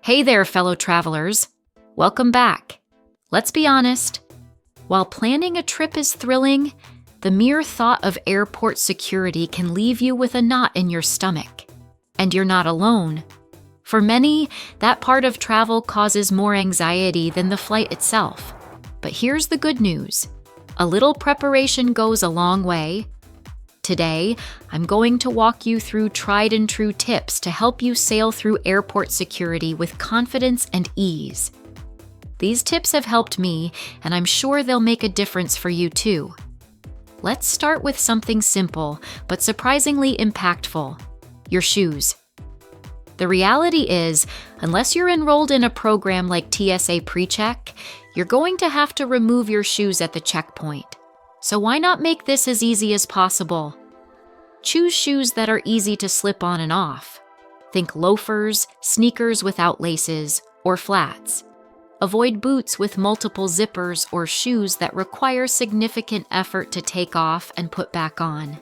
Hey there, fellow travelers. Welcome back. Let's be honest. While planning a trip is thrilling, the mere thought of airport security can leave you with a knot in your stomach. And you're not alone. For many, that part of travel causes more anxiety than the flight itself. But here's the good news. A little preparation goes a long way. Today, I'm going to walk you through tried and true tips to help you sail through airport security with confidence and ease. These tips have helped me, and I'm sure they'll make a difference for you too. Let's start with something simple, but surprisingly impactful: your shoes. The reality is, unless you're enrolled in a program like TSA PreCheck, you're going to have to remove your shoes at the checkpoint. So why not make this as easy as possible? Choose shoes that are easy to slip on and off. Think loafers, sneakers without laces, or flats. Avoid boots with multiple zippers or shoes that require significant effort to take off and put back on.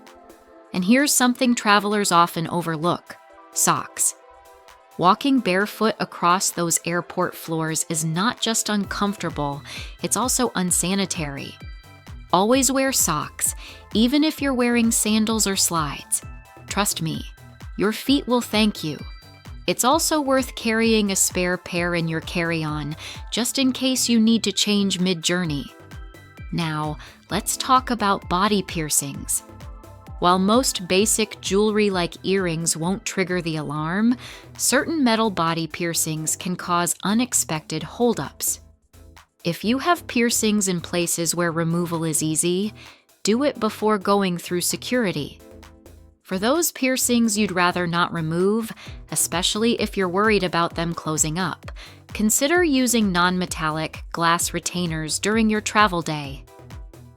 And here's something travelers often overlook: socks. Walking barefoot across those airport floors is not just uncomfortable, it's also unsanitary. Always wear socks, even if you're wearing sandals or slides. Trust me, your feet will thank you. It's also worth carrying a spare pair in your carry-on, just in case you need to change mid-journey. Now, let's talk about body piercings. While most basic jewelry like earrings won't trigger the alarm, certain metal body piercings can cause unexpected holdups. If you have piercings in places where removal is easy, do it before going through security. For those piercings you'd rather not remove, especially if you're worried about them closing up, consider using non-metallic glass retainers during your travel day.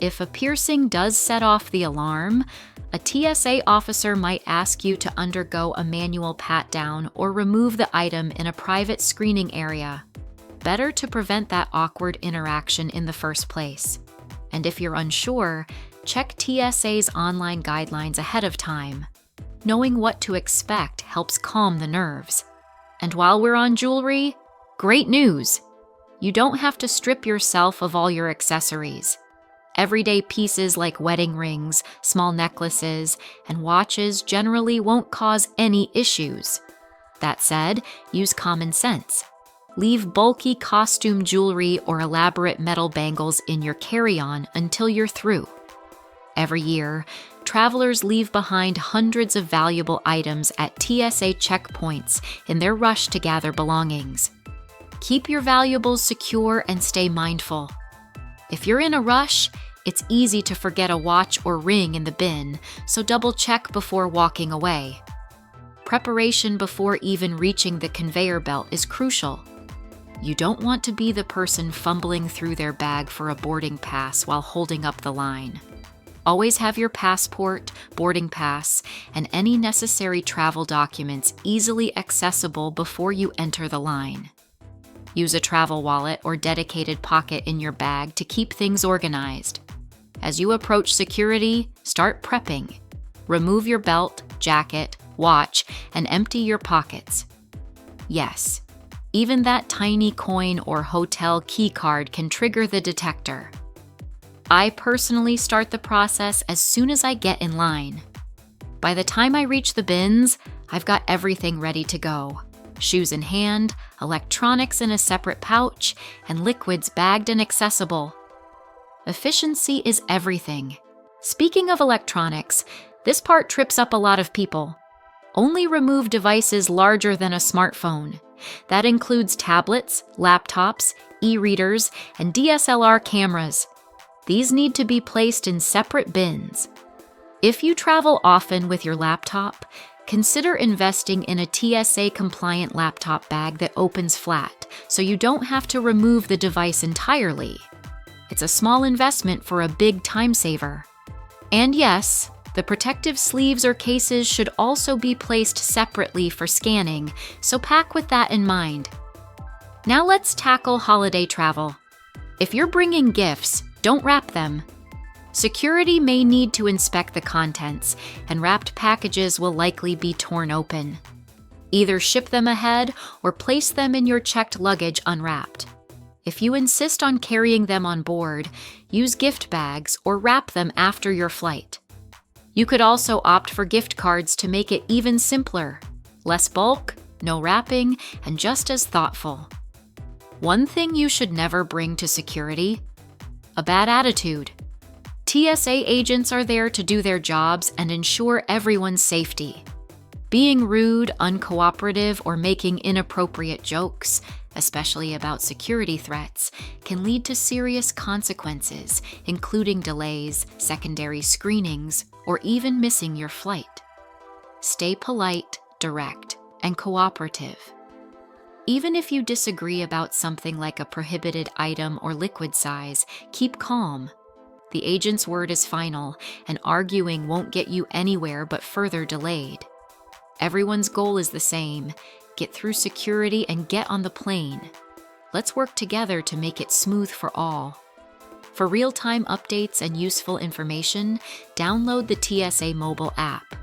If a piercing does set off the alarm, a TSA officer might ask you to undergo a manual pat-down or remove the item in a private screening area. Better to prevent that awkward interaction in the first place. And if you're unsure, check TSA's online guidelines ahead of time. Knowing what to expect helps calm the nerves. And while we're on jewelry, great news! You don't have to strip yourself of all your accessories. Everyday pieces like wedding rings, small necklaces, and watches generally won't cause any issues. That said, use common sense. Leave bulky costume jewelry or elaborate metal bangles in your carry-on until you're through. Every year, travelers leave behind hundreds of valuable items at TSA checkpoints in their rush to gather belongings. Keep your valuables secure and stay mindful. If you're in a rush, it's easy to forget a watch or ring in the bin, so double-check before walking away. Preparation before even reaching the conveyor belt is crucial. You don't want to be the person fumbling through their bag for a boarding pass while holding up the line. Always have your passport, boarding pass, and any necessary travel documents easily accessible before you enter the line. Use a travel wallet or dedicated pocket in your bag to keep things organized. As you approach security, start prepping. Remove your belt, jacket, watch, and empty your pockets. Yes, even that tiny coin or hotel key card can trigger the detector. I personally start the process as soon as I get in line. By the time I reach the bins, I've got everything ready to go. Shoes in hand, electronics in a separate pouch, and liquids bagged and accessible. Efficiency is everything. Speaking of electronics, this part trips up a lot of people. Only remove devices larger than a smartphone. That includes tablets, laptops, e-readers, and DSLR cameras. These need to be placed in separate bins. If you travel often with your laptop, consider investing in a TSA-compliant laptop bag that opens flat, so you don't have to remove the device entirely. It's a small investment for a big time saver. And yes, the protective sleeves or cases should also be placed separately for scanning, so pack with that in mind. Now let's tackle holiday travel. If you're bringing gifts, don't wrap them. Security may need to inspect the contents, and wrapped packages will likely be torn open. Either ship them ahead or place them in your checked luggage unwrapped. If you insist on carrying them on board, use gift bags or wrap them after your flight. You could also opt for gift cards to make it even simpler. Less bulk, no wrapping, and just as thoughtful. One thing you should never bring to security: a bad attitude. TSA agents are there to do their jobs and ensure everyone's safety. Being rude, uncooperative, or making inappropriate jokes, especially about security threats, can lead to serious consequences, including delays, secondary screenings, or even missing your flight. Stay polite, direct, and cooperative. Even if you disagree about something like a prohibited item or liquid size, keep calm. The agent's word is final, and arguing won't get you anywhere but further delayed. Everyone's goal is the same: get through security and get on the plane. Let's work together to make it smooth for all. For real-time updates and useful information, download the TSA mobile app.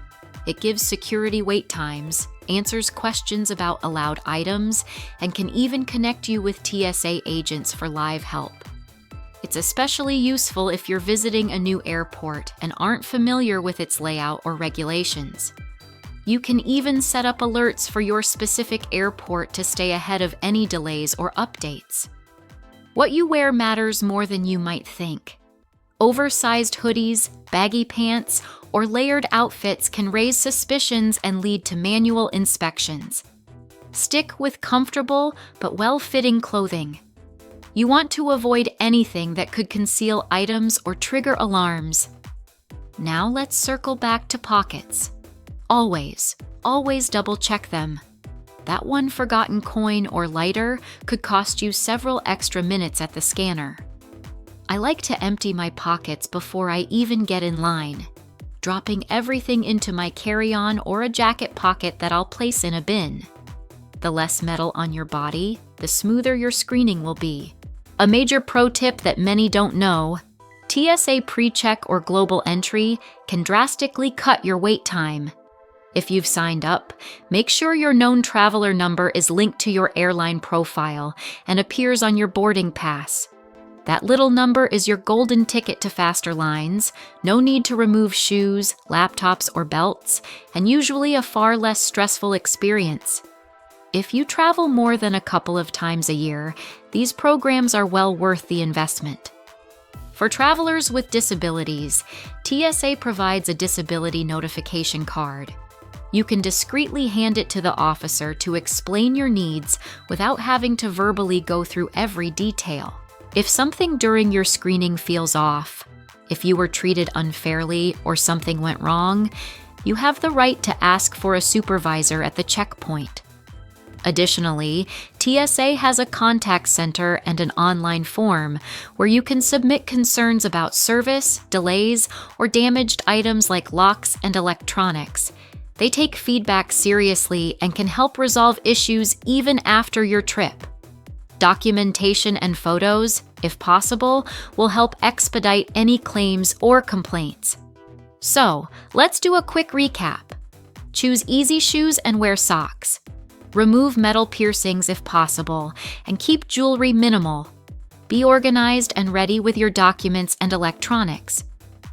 It gives security wait times, answers questions about allowed items, and can even connect you with TSA agents for live help. It's especially useful if you're visiting a new airport and aren't familiar with its layout or regulations. You can even set up alerts for your specific airport to stay ahead of any delays or updates. What you wear matters more than you might think. Oversized hoodies, baggy pants, or layered outfits can raise suspicions and lead to manual inspections. Stick with comfortable but well-fitting clothing. You want to avoid anything that could conceal items or trigger alarms. Now let's circle back to pockets. Always double-check them. That one forgotten coin or lighter could cost you several extra minutes at the scanner. I like to empty my pockets before I even get in line, dropping everything into my carry-on or a jacket pocket that I'll place in a bin. The less metal on your body, the smoother your screening will be. A major pro tip that many don't know: TSA PreCheck or Global Entry can drastically cut your wait time. If you've signed up, make sure your known traveler number is linked to your airline profile and appears on your boarding pass. That little number is your golden ticket to faster lines, no need to remove shoes, laptops, or belts, and usually a far less stressful experience. If you travel more than a couple of times a year, these programs are well worth the investment. For travelers with disabilities, TSA provides a disability notification card. You can discreetly hand it to the officer to explain your needs without having to verbally go through every detail. If something during your screening feels off, if you were treated unfairly or something went wrong, you have the right to ask for a supervisor at the checkpoint. Additionally, TSA has a contact center and an online form where you can submit concerns about service, delays, or damaged items like locks and electronics. They take feedback seriously and can help resolve issues even after your trip. Documentation and photos, if possible, will help expedite any claims or complaints. So, let's do a quick recap. Choose easy shoes and wear socks. Remove metal piercings if possible, and keep jewelry minimal. Be organized and ready with your documents and electronics.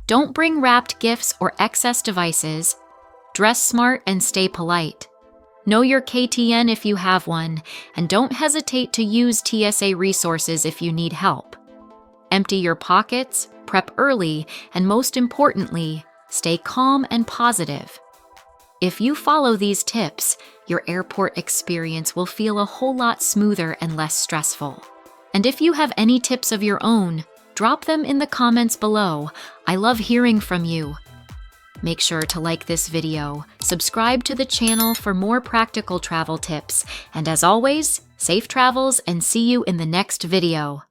Don't bring wrapped gifts or excess devices. Dress smart and stay polite. Know your KTN if you have one, and don't hesitate to use TSA resources if you need help. Empty your pockets, prep early, and most importantly, stay calm and positive. If you follow these tips, your airport experience will feel a whole lot smoother and less stressful. And if you have any tips of your own, drop them in the comments below. I love hearing from you. Make sure to like this video, subscribe to the channel for more practical travel tips, and as always, safe travels and see you in the next video.